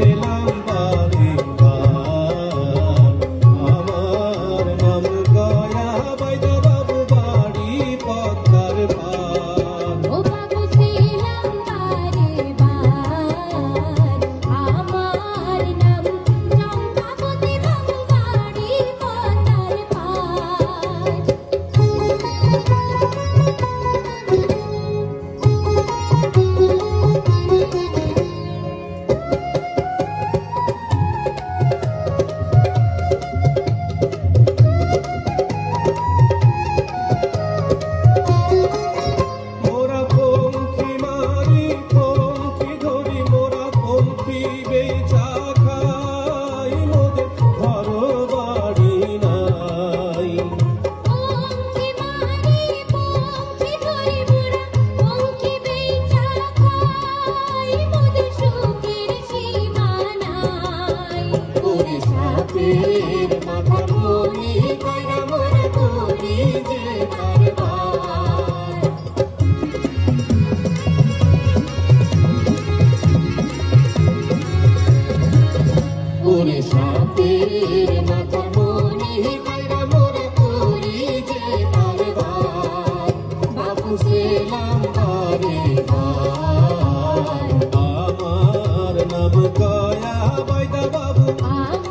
সেলাম বারে বার। আমার নাম গয়া বাইদা বাবু বাড়ি পদ্মার পার। ও বাবু সেলাম বারে বার, আমার নাম চম্পাবতী বাবু বাড়ি পদ্মার পার। মোরা পঙ্খী মারি পঙ্খী ধরি মোরা পঙ্খী বেচা খাই মোদের ঘর বাড়ি নাই। পঙ্খী মারি পঙ্খী ধরি মোরা পঙ্খী বেচা খাই, মোদের সুখের সীমা নাই। ওরে সাপের মাথা বলি কইরা মোরা করি যে কারবার। ওরে সাপের মাথা বলি কইরা মোরা করি যে কারবার। বাবু সেলাম বারে বার। আমার নাম গয়া বাইদা বাবু আমার